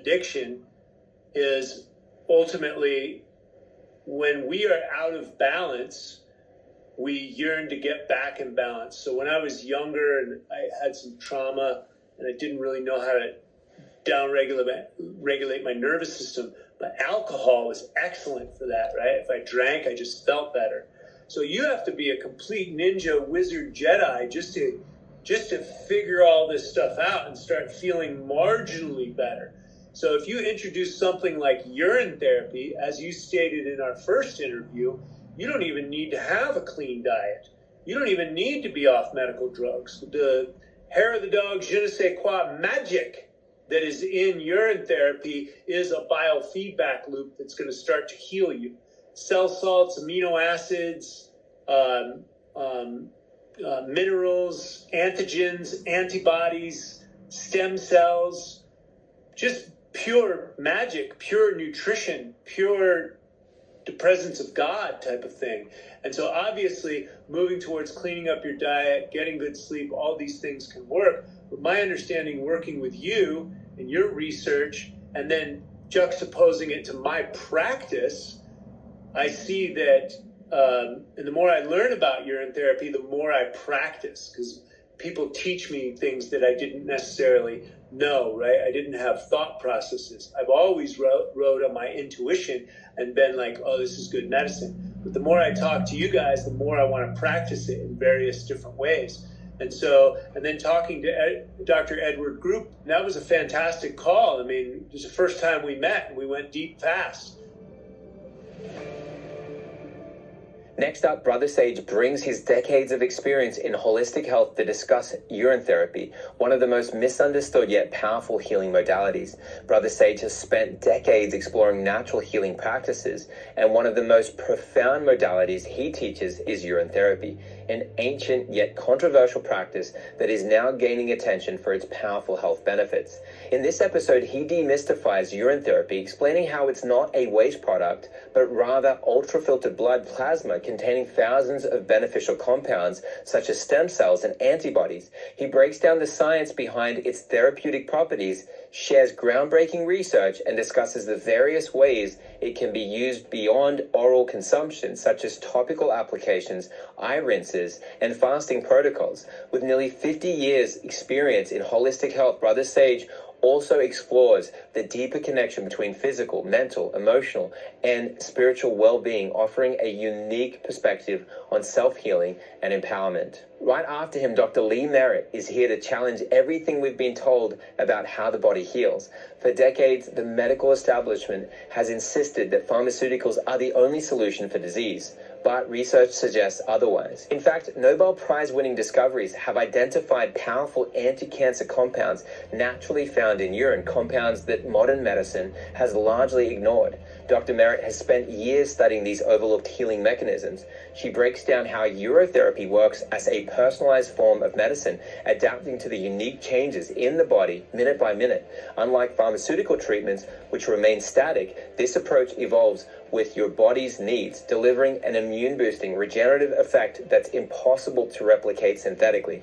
addiction is ultimately when we are out of balance, we yearn to get back in balance. So when I was younger and I had some trauma and I didn't really know how to regulate my nervous system, but alcohol was excellent for that, right? If I drank, I just felt better. So you have to be a complete ninja, wizard, Jedi just to figure all this stuff out and start feeling marginally better. So if you introduce something like urine therapy, as you stated in our first interview, you don't even need to have a clean diet. You don't even need to be off medical drugs. The hair of the dog, je ne sais quoi magic that is in urine therapy is a biofeedback loop that's going to start to heal you. Cell salts, amino acids, minerals, antigens, antibodies, stem cells, just pure magic, pure nutrition, pure the presence of God type of thing. And so obviously moving towards cleaning up your diet, getting good sleep, all these things can work. But my understanding working with you and your research and then juxtaposing it to my practice, I see that, and the more I learn about urine therapy, the more I practice, because people teach me things that I didn't necessarily know, right? I didn't have thought processes. I've always rode on my intuition and been like, oh, this is good medicine. But the more I talk to you guys, the more I want to practice it in various different ways. And so, and then talking to Dr. Edward Group, that was a fantastic call. I mean, it was the first time we met and we went deep fast. Next up, Brother Sage brings his decades of experience in holistic health to discuss urine therapy, one of the most misunderstood yet powerful healing modalities. Brother Sage has spent decades exploring natural healing practices, and one of the most profound modalities he teaches is urine therapy, an ancient yet controversial practice that is now gaining attention for its powerful health benefits. In this episode, he demystifies urine therapy, explaining how it's not a waste product, but rather ultrafiltered blood plasma containing thousands of beneficial compounds such as stem cells and antibodies. He breaks down the science behind its therapeutic properties, shares groundbreaking research, and discusses the various ways it can be used beyond oral consumption, such as topical applications, eye rinses, and fasting protocols. With nearly 50 years experience in holistic health, Brother Sage also explores the deeper connection between physical, mental, emotional, and spiritual well-being, offering a unique perspective on self-healing and empowerment. Right after him, Dr. Lee Merritt is here to challenge everything we've been told about how the body heals. For decades, the medical establishment has insisted that pharmaceuticals are the only solution for disease, but research suggests otherwise. In fact, Nobel Prize-winning discoveries have identified powerful anti-cancer compounds naturally found in urine, compounds that modern medicine has largely ignored. Dr. Merritt has spent years studying these overlooked healing mechanisms. She breaks down how urotherapy works as a personalized form of medicine, adapting to the unique changes in the body minute by minute. Unlike pharmaceutical treatments, which remain static, this approach evolves with your body's needs, delivering an immune-boosting, regenerative effect that's impossible to replicate synthetically.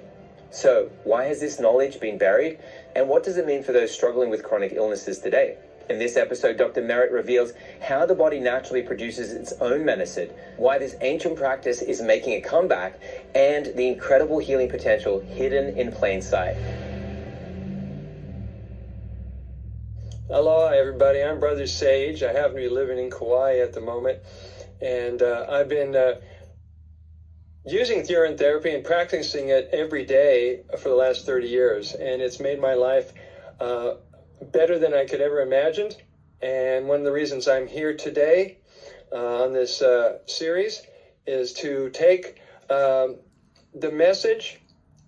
So, why has this knowledge been buried? And what does it mean for those struggling with chronic illnesses today? In this episode, Dr. Merritt reveals how the body naturally produces its own medicine, why this ancient practice is making a comeback, and the incredible healing potential hidden in plain sight. Aloha, everybody. I'm Brother Sage. I happen to be living in Kauai at the moment, and I've been using urine therapy and practicing it every day for the last 30 years, and it's made my life better than I could ever imagined. And one of the reasons I'm here today on this series is to take the message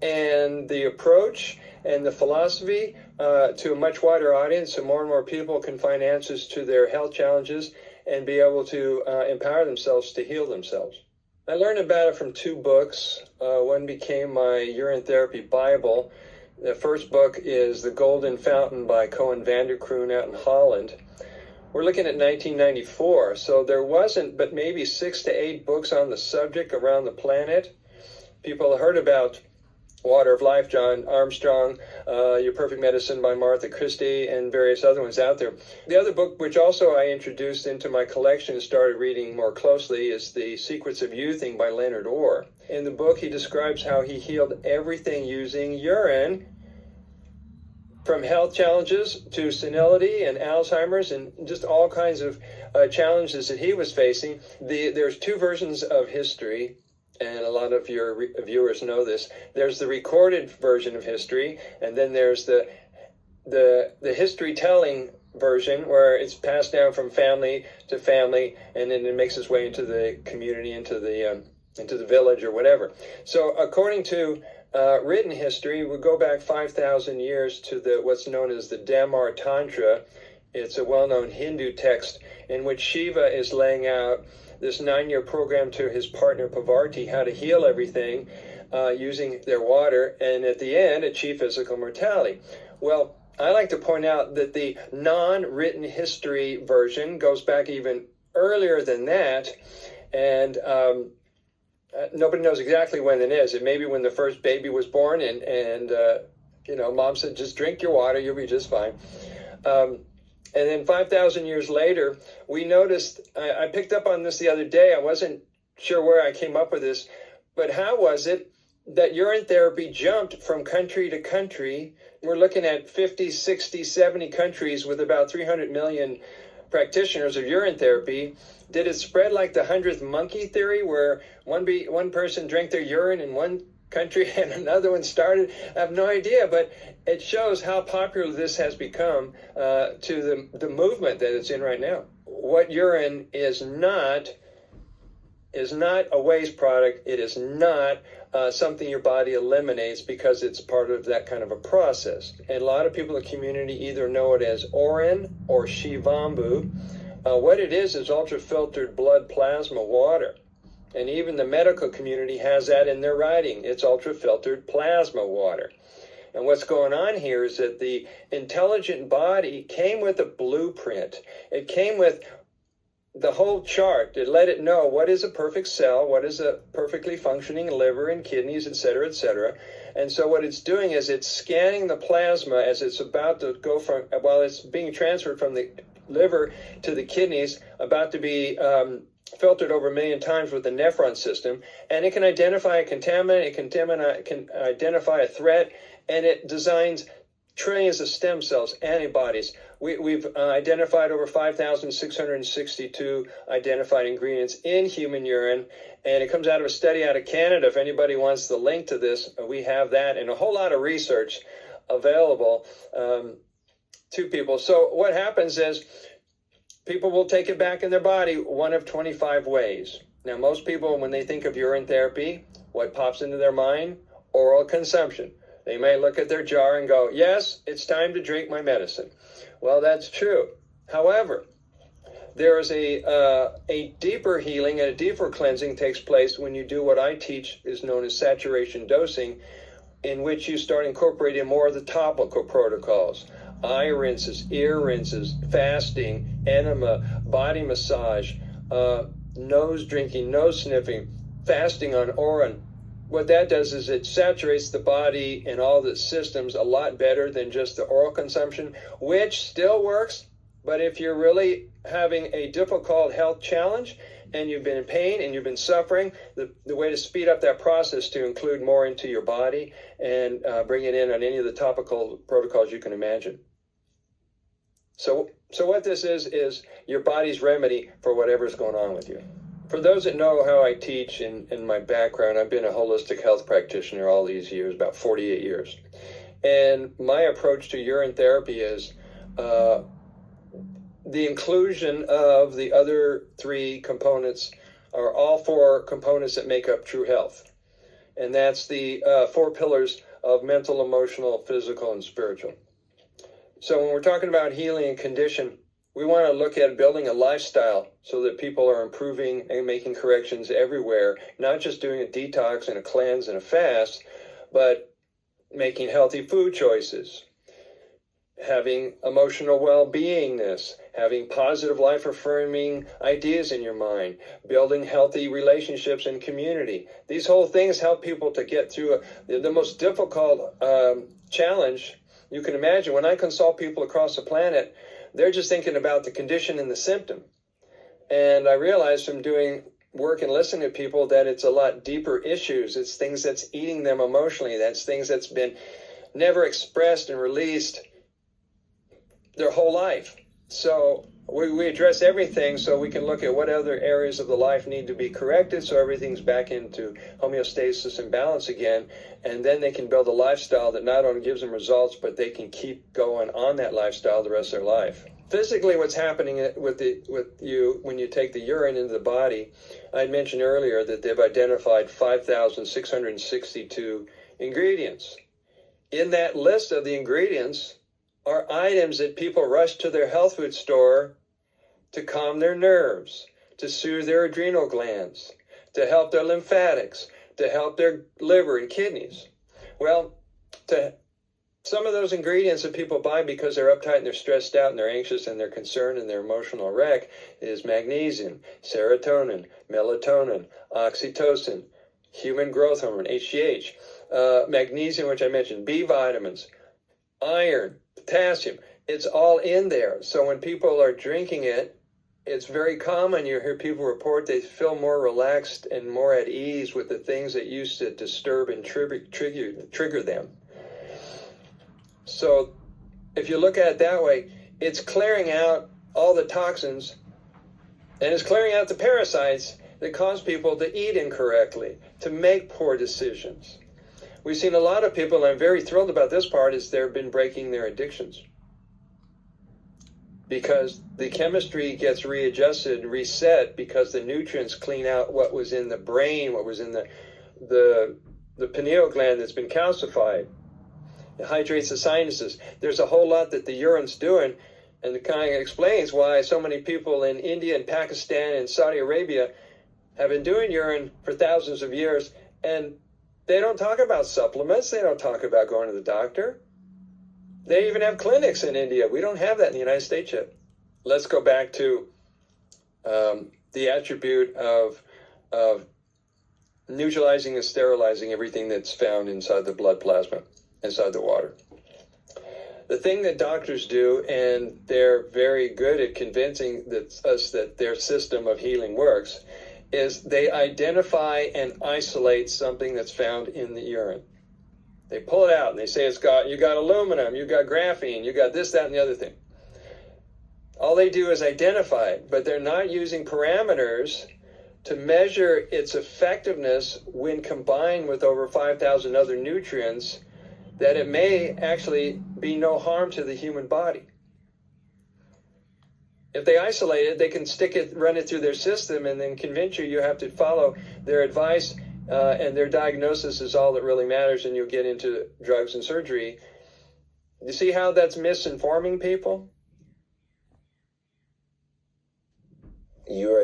and the approach and the philosophy to a much wider audience, so more and more people can find answers to their health challenges and be able to empower themselves to heal themselves. I learned about it from two books. One became my urine therapy Bible. The first book is The Golden Fountain by Cohen Vanderkroon out in Holland. We're looking at 1994, so there wasn't but maybe 6 to 8 books on the subject around the planet. People heard about Water of Life, John Armstrong, Your Perfect Medicine by Martha Christie, and various other ones out there. The other book, which also I introduced into my collection and started reading more closely, is The Secrets of Youthing by Leonard Orr. In the book, he describes how he healed everything using urine, from health challenges to senility and Alzheimer's and just all kinds of challenges that he was facing. There's two versions of history, and a lot of your viewers know this. There's the recorded version of history, and then there's the history telling version, where it's passed down from family to family, and then it makes its way into the community, into the village or whatever. So according to written history, we go back 5,000 years to what's known as the Damar Tantra. It's a well-known Hindu text in which Shiva is laying out this 9-year program to his partner Parvati, how to heal everything using their water, and at the end, achieve physical mortality. Well, I like to point out that the non-written history version goes back even earlier than that, and nobody knows exactly when it is. It may be when the first baby was born, and mom said, just drink your water, you'll be just fine. And then 5,000 years later, we noticed, I picked up on this the other day, I wasn't sure where I came up with this, but how was it that urine therapy jumped from country to country? We're looking at 50, 60, 70 countries with about 300 million practitioners of urine therapy. Did it spread like the 100th monkey theory, where one person drank their urine in one country and another one started? I have no idea, but it shows how popular this has become to the movement that it's in right now. What urine is not a waste product. It is not something your body eliminates because it's part of that kind of a process. And a lot of people in the community either know it as Orin or Shivambu. What it is ultra-filtered blood plasma water. And even the medical community has that in their writing. It's ultra-filtered plasma water. And what's going on here is that the intelligent body came with a blueprint. It came with the whole chart. It let it know what is a perfect cell, what is a perfectly functioning liver and kidneys, et cetera, et cetera. And so what it's doing is it's scanning the plasma as it's about to go while it's being transferred from the liver to the kidneys, about to be filtered over 1 million times with the nephron system, and it can identify a contaminant, it can identify a threat, and it designs trillions of stem cells, antibodies. We've identified over 5,662 identified ingredients in human urine, and it comes out of a study out of Canada. If anybody wants the link to this, we have that, and a whole lot of research available to people. So what happens is people will take it back in their body one of 25 ways. Now, most people, when they think of urine therapy, what pops into their mind? Oral consumption. They may look at their jar and go, yes, it's time to drink my medicine. Well, that's true. However, there is a deeper healing and a deeper cleansing takes place when you do what I teach is known as saturation dosing, in which you start incorporating more of the topical protocols. Eye rinses, ear rinses, fasting, enema, body massage, nose drinking, nose sniffing, fasting on Orin. What that does is it saturates the body and all the systems a lot better than just the oral consumption, which still works. But if you're really having a difficult health challenge and you've been in pain and you've been suffering, the way to speed up that process to include more into your body and bring it in on any of the topical protocols you can imagine. So what this is your body's remedy for whatever's going on with you. For those that know how I teach in my background, I've been a holistic health practitioner all these years, about 48 years. And my approach to urine therapy is the inclusion of the other 3 components, are all 4 components that make up true health. And that's the 4 pillars of mental, emotional, physical, and spiritual. So when we're talking about healing and condition, we want to look at building a lifestyle so that people are improving and making corrections everywhere, not just doing a detox and a cleanse and a fast, but making healthy food choices, having emotional well-beingness, having positive life-affirming ideas in your mind, building healthy relationships and community. These whole things help people to get through the most difficult challenge you can imagine. When I consult people across the planet, they're just thinking about the condition and the symptom. And I realized from doing work and listening to people that it's a lot deeper issues. It's things that's eating them emotionally. That's things that's been never expressed and released their whole life. So we address everything so we can look at what other areas of the life need to be corrected so everything's back into homeostasis and balance again, and then they can build a lifestyle that not only gives them results, but they can keep going on that lifestyle the rest of their life. Physically, what's happening with you when you take the urine into the body, I mentioned earlier that they've identified 5,662 ingredients. In that list of the ingredients are items that people rush to their health food store to calm their nerves, to soothe their adrenal glands, to help their lymphatics, to help their liver and kidneys. Well, some of those ingredients that people buy because they're uptight and they're stressed out and they're anxious and they're concerned and they're emotional wreck is magnesium, serotonin, melatonin, oxytocin, human growth hormone, HGH, magnesium, which I mentioned, B vitamins, iron, potassium. It's all in there. So when people are drinking it, it's very common. You hear people report they feel more relaxed and more at ease with the things that used to disturb and trigger them. So if you look at it that way, it's clearing out all the toxins and it's clearing out the parasites that cause people to eat incorrectly, to make poor decisions. We've seen a lot of people, and I'm very thrilled about this part, is they've been breaking their addictions. Because the chemistry gets readjusted, reset, because the nutrients clean out what was in the brain, what was in the pineal gland that's been calcified. It hydrates the sinuses. There's a whole lot that the urine's doing, and it kind of explains why so many people in India and Pakistan and Saudi Arabia have been doing urine for thousands of years, and they don't talk about supplements. They don't talk about going to the doctor. They even have clinics in India. We don't have that in the United States yet. Let's go back to the attribute of neutralizing and sterilizing everything that's found inside the blood plasma, inside the water. The thing that doctors do, and they're very good at convincing us that their system of healing works, is they identify and isolate something that's found in the urine. They pull it out and they say you got aluminum, you got graphene, you got this, that, and the other thing. All they do is identify it, but they're not using parameters to measure its effectiveness when combined with over 5,000 other nutrients, that it may actually be no harm to the human body. If they isolate it, they can run it through their system, and then convince you have to follow their advice, and their diagnosis is all that really matters, and you'll get into drugs and surgery. You see how that's misinforming people? You're